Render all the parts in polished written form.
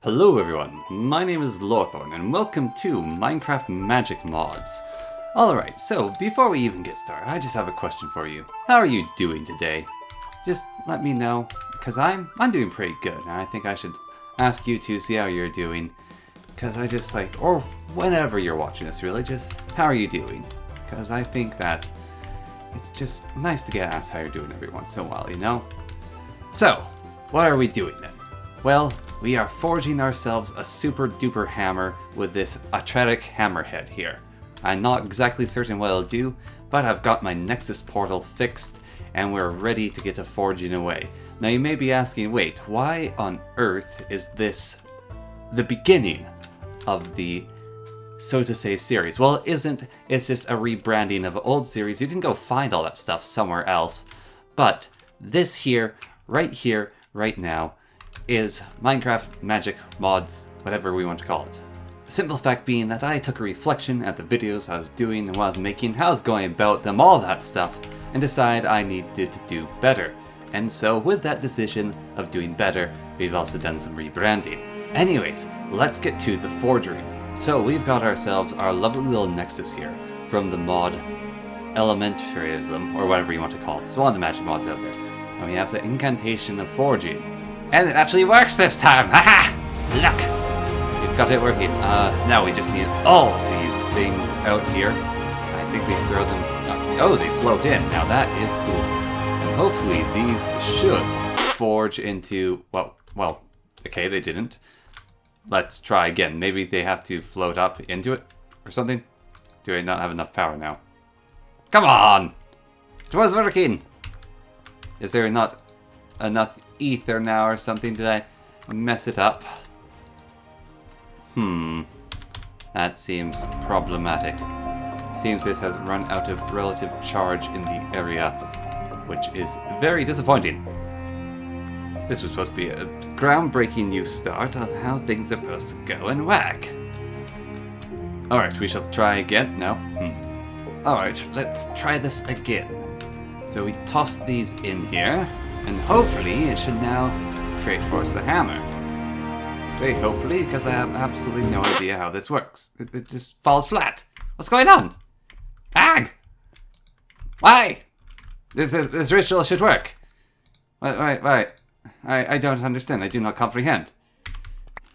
Hello everyone, my name is Lorthorn and welcome to Minecraft Magic Mods. Alright, so before we even get started, I just have a question for you. How are you doing today? Just let me know, because I'm doing pretty good, and I think I should ask you to see how you're doing. Because I just or whenever you're watching this really, just how are you doing? Because I think that it's just nice to get asked how you're doing every once in a while, you know? So, what are we doing then? Well, we are forging ourselves a super duper hammer with this Atretic hammerhead here. I'm not exactly certain what it'll do, but I've got my Nexus portal fixed and we're ready to get to forging away. Now you may be asking, wait, why on earth is this the beginning of the so to say series? Well, it isn't. It's just a rebranding of an old series. You can go find all that stuff somewhere else. But this here, right now, is Minecraft Magic Mods, whatever we want to call it. The simple fact being that I took a reflection at the videos I was doing and what I was making, how I was going about them, all that stuff, and decided I needed to do better. And so with that decision of doing better, we've also done some rebranding. Anyways, let's get to the forgery. So we've got ourselves our lovely little Nexus here from the mod Ellementrismem, or whatever you want to call it. It's one of the magic mods out there. And we have the incantation of forging. And it actually works this time! Haha! Look! We've got it working. Now we just need all these things out here. I think we throw them... oh, they float in. Now that is cool. And hopefully these should forge into... Well, okay, they didn't. Let's try again. Maybe they have to float up into it or something. Do I not have enough power now? Come on! It was working! Is there not enough ether now or something? Did I mess it up? That seems problematic. Seems it has run out of relative charge in the area, which is very disappointing. This was supposed to be a groundbreaking new start of how things are supposed to go and whack. Alright, we shall try again. No? Alright, let's try this again. So we toss these in here, and hopefully it should now create for us the hammer. I say hopefully because I have absolutely no idea how this works. It just falls flat. What's going on? Ag! Why? This ritual should work. Wait. I don't understand. I do not comprehend.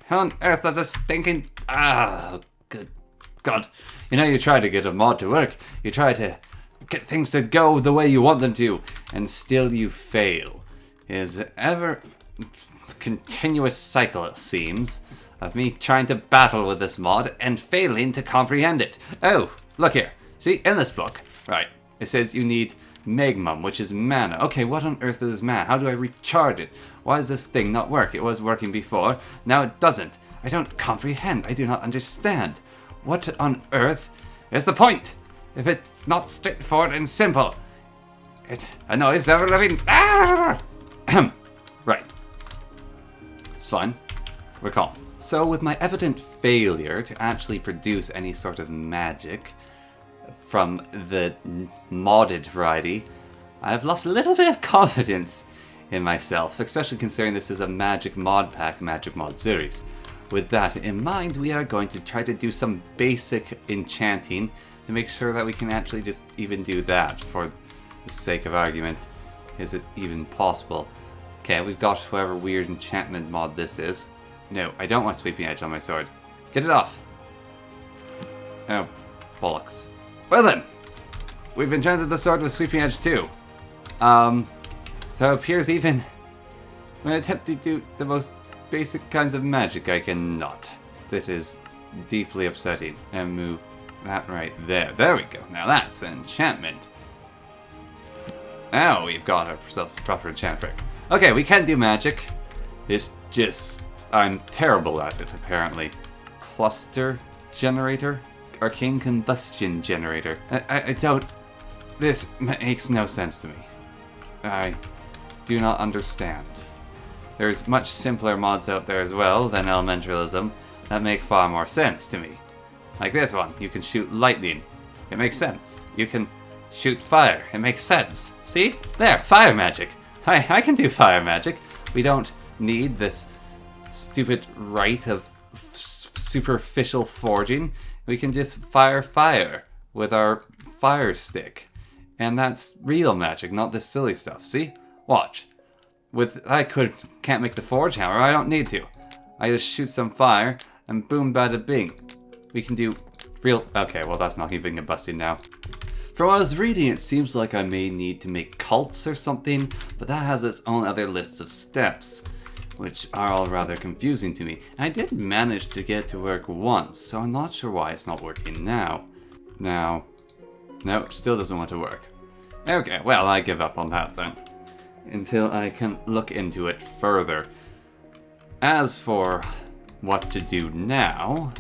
How on earth does this stinking... ah, good God. You know, you try to get a mod to work. You try to get things to go the way you want them to, and still you fail. It is an ever continuous cycle, it seems, of me trying to battle with this mod and failing to comprehend it. Oh, look here. See, in this book, right, it says you need magmum, which is mana. Okay, what on earth is mana? How do I recharge it? Why does this thing not work? It was working before, now it doesn't. I don't comprehend. I do not understand. What on earth is the point? If it's not straightforward and simple. It annoys the living... ah! Right. It's fine. We're calm. So with my evident failure to actually produce any sort of magic from the modded variety, I've lost a little bit of confidence in myself, especially considering this is a magic mod pack, magic mod series. With that in mind, we are going to try to do some basic enchanting to make sure that we can actually just even do that for the sake of argument. Is it even possible? Okay, we've got whoever weird enchantment mod this is. No, I don't want Sweeping Edge on my sword. Get it off! Oh, bollocks. Well then, we've enchanted the sword with Sweeping Edge too. So it appears even when I attempt to do the most basic kinds of magic, I cannot. That is deeply upsetting. And move that right there. There we go. Now that's an enchantment. Now we've got ourselves a proper enchant brick. Okay, we can do magic. It's just... I'm terrible at it, apparently. Cluster generator? Arcane combustion generator. I don't... This makes no sense to me. I do not understand. There's much simpler mods out there as well than Elementalism that make far more sense to me. Like this one, you can shoot lightning. It makes sense. You can shoot fire. It makes sense. See? There, fire magic. I can do fire magic. We don't need this stupid rite of superficial forging. We can just fire with our fire stick. And that's real magic, not this silly stuff. See? Watch. Can't make the forge hammer, I don't need to. I just shoot some fire and boom bada bing. We can do real... Okay, well that's not even busting now. From what I was reading, it seems like I may need to make cults or something, but that has its own other lists of steps, which are all rather confusing to me. I did manage to get it to work once, so I'm not sure why it's not working now. No, it still doesn't want to work. Okay, well, I give up on that then, until I can look into it further. As for what to do now,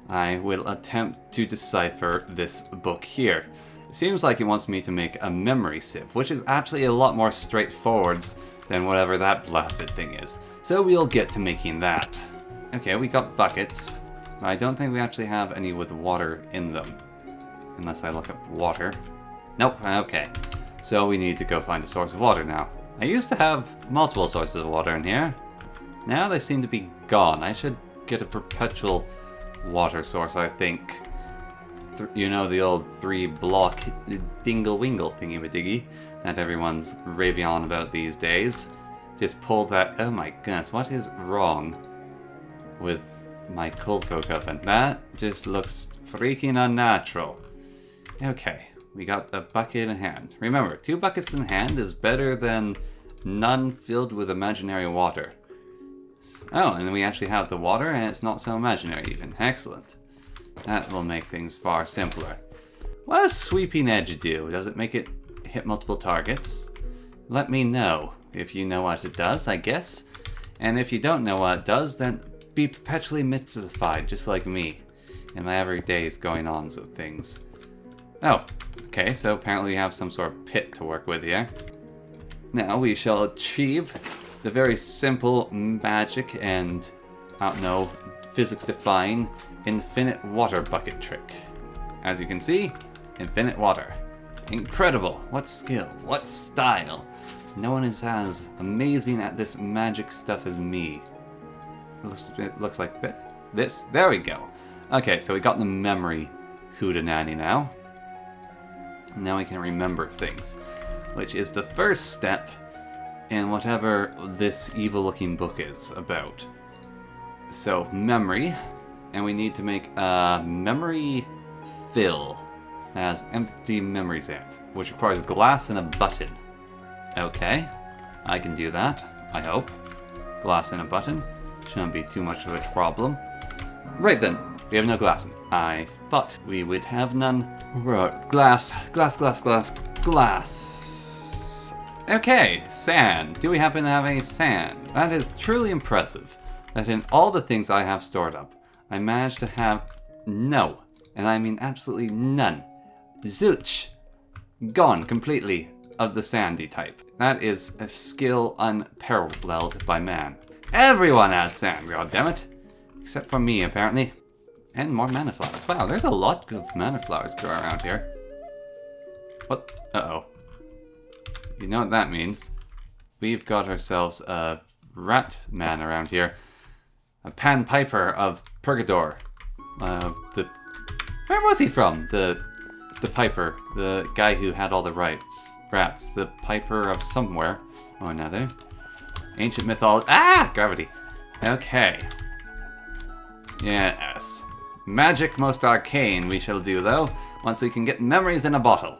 I will attempt to decipher this book here. It seems like it wants me to make a memory sieve, which is actually a lot more straightforward than whatever that blasted thing is. So we'll get to making that. Okay, we got buckets. I don't think we actually have any with water in them. Unless I look up water. Nope, okay. So we need to go find a source of water now. I used to have multiple sources of water in here. Now they seem to be gone. I should get a perpetual water source, I think. You know, the old 3-block dingle-wingle thingy-ma-diggy that everyone's raving on about these days. Just pull that... Oh my goodness, what is wrong with my cold coke oven? That just looks freaking unnatural. Okay, we got a bucket in hand. Remember, 2 buckets in hand is better than none filled with imaginary water. Oh, and then we actually have the water, and it's not so imaginary even. Excellent. That will make things far simpler. What does sweeping edge do? Does it make it hit multiple targets? Let me know if you know what it does, I guess. And if you don't know what it does, then be perpetually mystified, just like me, in my everydays going on with things. Oh, okay, so apparently we have some sort of pit to work with here. Now we shall achieve the very simple magic and, I don't know, physics-defying infinite water bucket trick. As you can see, infinite water. Incredible! What skill, what style. No one is as amazing at this magic stuff as me. It looks like this. There we go. Okay, so we got the memory hootenanny now. Now we can remember things, which is the first step in whatever this evil-looking book is about. So, memory, and we need to make a memory fill that has empty memories in it, which requires glass and a button. Okay, I can do that, I hope. Glass and a button, shouldn't be too much of a problem. Right then, we have no glass. I thought we would have none. Right, glass. Okay, sand. Do we happen to have any sand? That is truly impressive, that in all the things I have stored up, I managed to have no, and I mean absolutely none, zilch, gone completely of the sandy type. That is a skill unparalleled by man. Everyone has sand, goddammit. Except for me, apparently. And more mana flowers. Wow, there's a lot of mana flowers growing around here. What? Uh-oh. You know what that means. We've got ourselves a rat man around here. A Pan Piper of Purgador. Where was he from? The Piper. The guy who had all the rats. The Piper of somewhere. Oh, another. Ancient mythology. Ah! Gravity. Okay. Yes. Magic most arcane we shall do, though, once we can get memories in a bottle.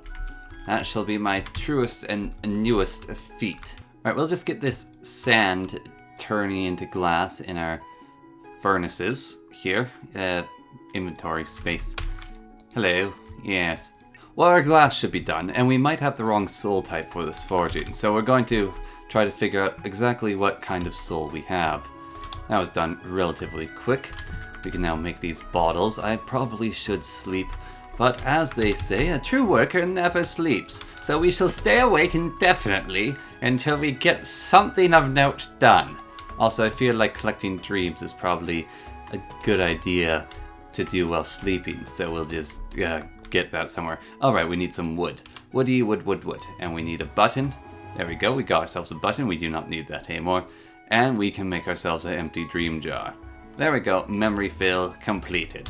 That shall be my truest and newest feat. Alright, we'll just get this sand turning into glass in our furnaces here. Inventory space. Hello. Yes. Well, our glass should be done, and we might have the wrong soul type for this forging, so we're going to try to figure out exactly what kind of soul we have. That was done relatively quick. We can now make these bottles. I probably should sleep, but as they say, a true worker never sleeps, so we shall stay awake indefinitely until we get something of note done. Also, I feel like collecting dreams is probably a good idea to do while sleeping, so we'll just get that somewhere. Alright, we need some wood. Wood. And we need a button. There we go, we got ourselves a button. We do not need that anymore. And we can make ourselves an empty dream jar. There we go, memory fill completed.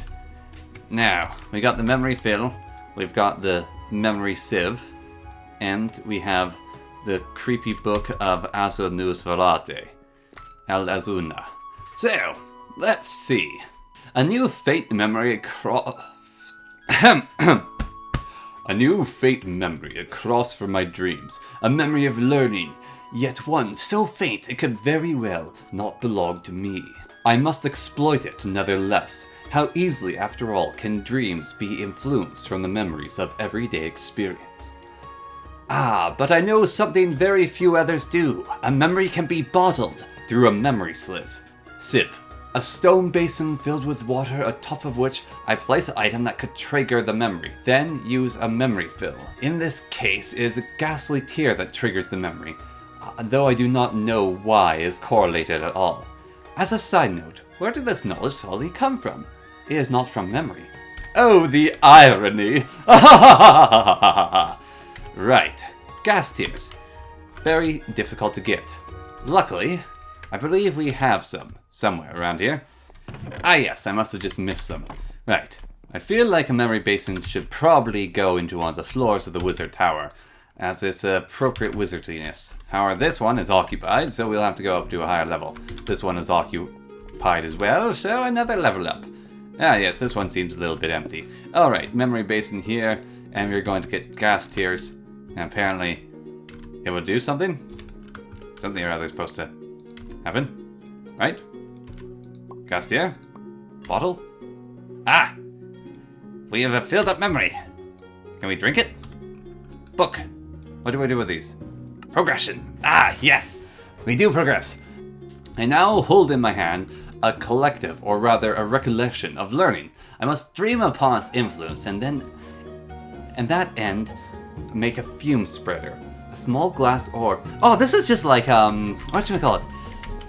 Now, we got the memory fill, we've got the memory sieve, and we have the creepy book of Azunus Verate, El Azuna. So, let's see. A new fate memory across... A new fate memory across from my dreams. A memory of learning, yet one so faint it could very well not belong to me. I must exploit it nevertheless. How easily, after all, can dreams be influenced from the memories of everyday experience? Ah, but I know something very few others do. A memory can be bottled through a memory sieve. A stone basin filled with water atop of which I place an item that could trigger the memory, then use a memory fill. In this case, it is a ghastly tear that triggers the memory, though I do not know why is correlated at all. As a side note, where did this knowledge solely come from? It is not from memory. Oh, the irony! Right, gas tears. Very difficult to get. Luckily, I believe we have some somewhere around here. Ah yes, I must have just missed them. Right, I feel like a memory basin should probably go into one of the floors of the wizard tower, as it's appropriate wizardliness. However, this one is occupied, so we'll have to go up to a higher level. This one is occupied as well, so another level up. Ah yes, this one seems a little bit empty. Alright, memory basin here, and we're going to get gas tears, and apparently it will do something? Something or other is supposed to happen, right? Gas tear? Bottle? Ah! We have a filled up memory. Can we drink it? Book. What do I do with these? Progression. Ah, yes! We do progress. I now hold in my hand a collective, or rather a recollection of learning. I must dream upon its influence and then, and that end, make a fume spreader. A small glass orb. Oh, this is just like, whatchamacallit?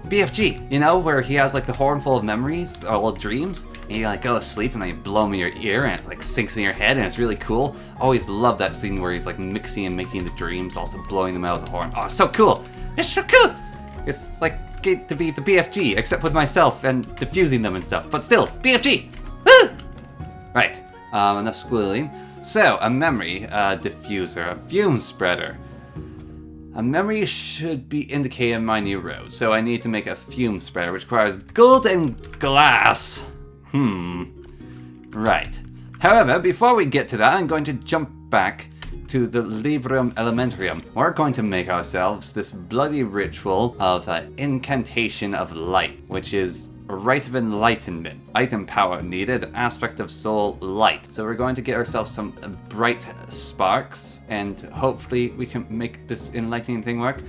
BFG, you know, where he has like the horn full of memories, or well, dreams, and you like go to sleep and then you blow him in your ear and it like sinks in your head and it's really cool. Always love that scene where he's like mixing and making the dreams, also blowing them out of the horn. Oh, it's so cool! It's so cool! It's like get to be the BFG, except with myself and diffusing them and stuff, but still, BFG! Woo! Right, enough squealing. So, a memory diffuser, a fume spreader. A memory should be indicated in my new road, so I need to make a fume spreader, which requires gold and glass. Right. However, before we get to that, I'm going to jump back to the Librum Elementarium. We're going to make ourselves this bloody ritual of Incantation of Light, which is a Rite of Enlightenment. Item power needed, aspect of soul, light. So we're going to get ourselves some bright sparks, and hopefully we can make this enlightening thing work.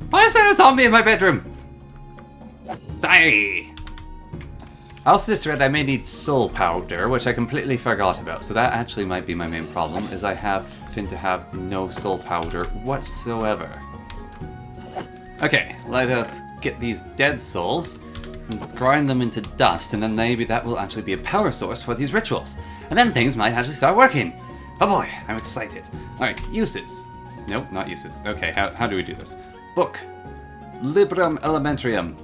Why is there a zombie in my bedroom? Die! I also just read I may need soul powder, which I completely forgot about, so that actually might be my main problem, is I happen to have no soul powder whatsoever. Okay, let us get these dead souls, and grind them into dust, and then maybe that will actually be a power source for these rituals. And then things might actually start working. Oh boy, I'm excited. Alright, uses. Nope, not uses. Okay, how do we do this? Book. Librum Elementarium.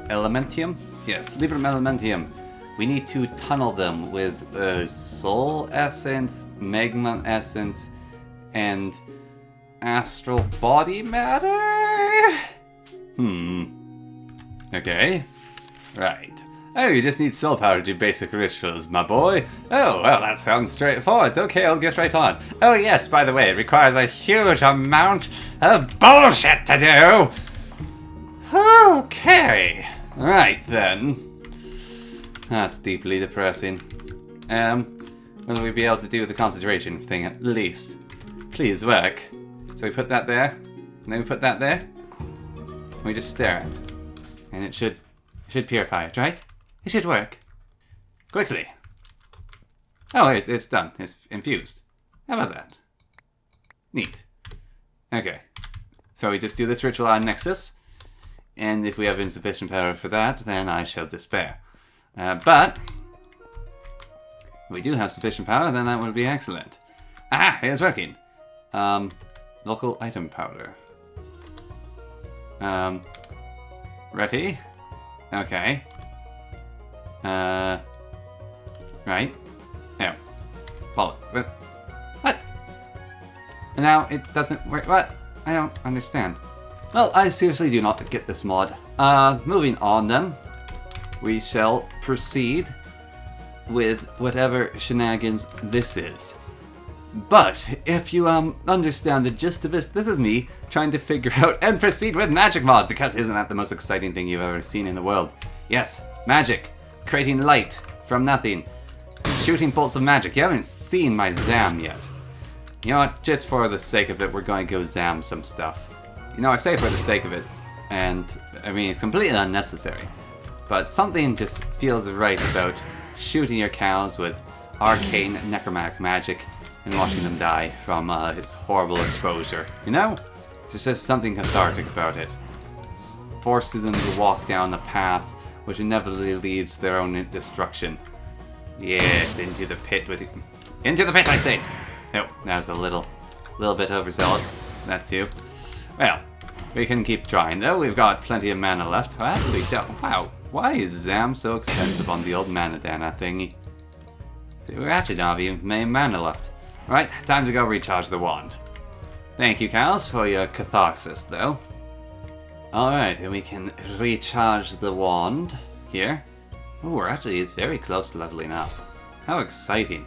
Elementium? Yes, Librum Elementium. We need to tunnel them with soul essence, magma essence, and astral body matter? Okay. Right. Oh, you just need soul power to do basic rituals, my boy. Oh, well, that sounds straightforward. Okay, I'll get right on. Oh, yes, by the way, it requires a huge amount of bullshit to do. Okay. Right, then. That's deeply depressing. Will we be able to do the concentration thing at least? Please work. So we put that there, and then we put that there. And we just stare at it. And it should purify it, right? It should work. Quickly. Oh, it's done. It's infused. How about that? Neat. Okay. So we just do this ritual on Nexus. And if we have insufficient power for that, then I shall despair. But if we do have sufficient power, then that would be excellent. Ah, it is working. Local item powder. Ready? Okay. Right. No. Bollocks. What? Now it doesn't work. What? I don't understand. Well, I seriously do not get this mod. Moving on then. We shall proceed with whatever shenanigans this is. But if you understand the gist of this is me trying to figure out and proceed with magic mods, because isn't that the most exciting thing you've ever seen in the world? Yes, magic. Creating light from nothing. Shooting bolts of magic. You haven't seen my Zam yet. You know what, just for the sake of it, we're going to go Zam some stuff. You know, I say for the sake of it, and I mean, it's completely unnecessary. But something just feels right about shooting your cows with arcane necromantic magic and watching them die from its horrible exposure. You know? There's just something cathartic about it. It's forcing them to walk down a path which inevitably leads to their own destruction. Yes, into the pit with you. Into the pit, I say! Oh, that was a little bit overzealous. That too. Well, we can keep trying though. We've got plenty of mana left. Well, actually, don't. Wow. Why is Zam so expensive on the old mana dana thingy? We actually don't have even main mana left. Right, time to go recharge the wand. Thank you, cows, for your catharsis, though. Alright, and we can recharge the wand here. Oh, it's very close to leveling up. How exciting.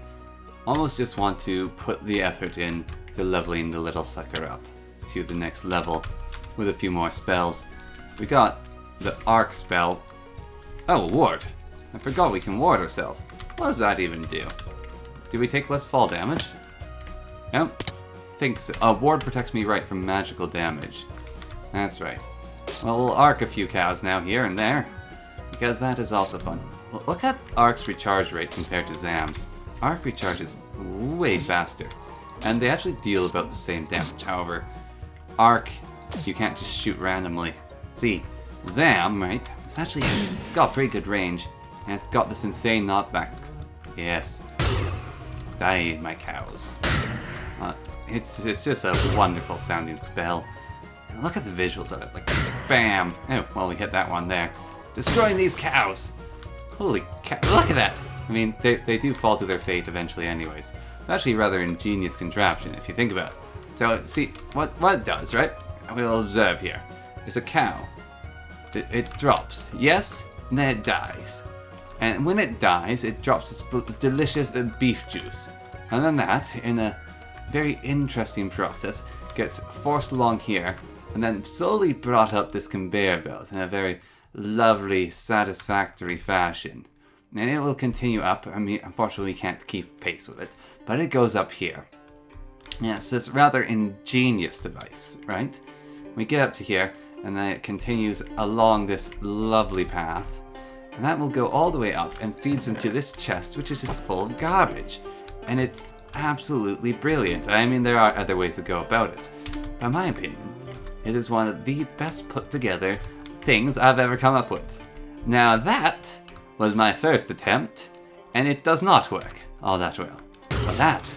Almost just want to put the effort in to leveling the little sucker up to the next level with a few more spells. We got the arc spell. Oh, ward. I forgot we can ward ourselves. What does that even do? Do we take less fall damage? I don't think so. Ward protects me right from magical damage. That's right. Well, we'll arc a few cows now here and there, because that is also fun. Well, look at Arc's recharge rate compared to Zam's. Arc recharges way faster, and they actually deal about the same damage. However, Arc, you can't just shoot randomly. See, Zam, right, it's got pretty good range, and it's got this insane knockback. Yes. Die, my cows. It's just a wonderful sounding spell. And look at the visuals of it, like, bam! Oh, well, we hit that one there. Destroying these cows! Holy cow, look at that! I mean, they do fall to their fate eventually anyways. It's actually a rather ingenious contraption, if you think about it. So, see, what it does, right? We'll observe here. There's a cow. It drops, yes, and then it dies. And when it dies, it drops its delicious beef juice. And then that, in a very interesting process, gets forced along here, and then slowly brought up this conveyor belt in a very lovely, satisfactory fashion. And it will continue up. I mean, unfortunately we can't keep pace with it, but it goes up here. Yes, it's a rather ingenious device, right? We get up to here, and then it continues along this lovely path. And that will go all the way up and feeds into this chest, which is just full of garbage. And it's absolutely brilliant. I mean, there are other ways to go about it. But in my opinion, it is one of the best put together things I've ever come up with. Now that was my first attempt, and it does not work all that well. But that,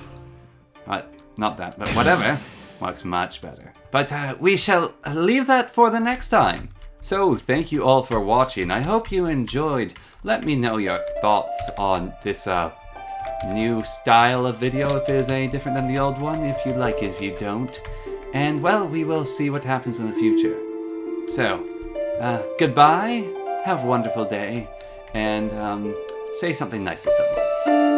not that, but whatever, works much better. But we shall leave that for the next time. So, thank you all for watching. I hope you enjoyed. Let me know your thoughts on this new style of video, if it is any different than the old one, if you like it, if you don't. And, well, we will see what happens in the future. So, goodbye, have a wonderful day, and say something nice to someone.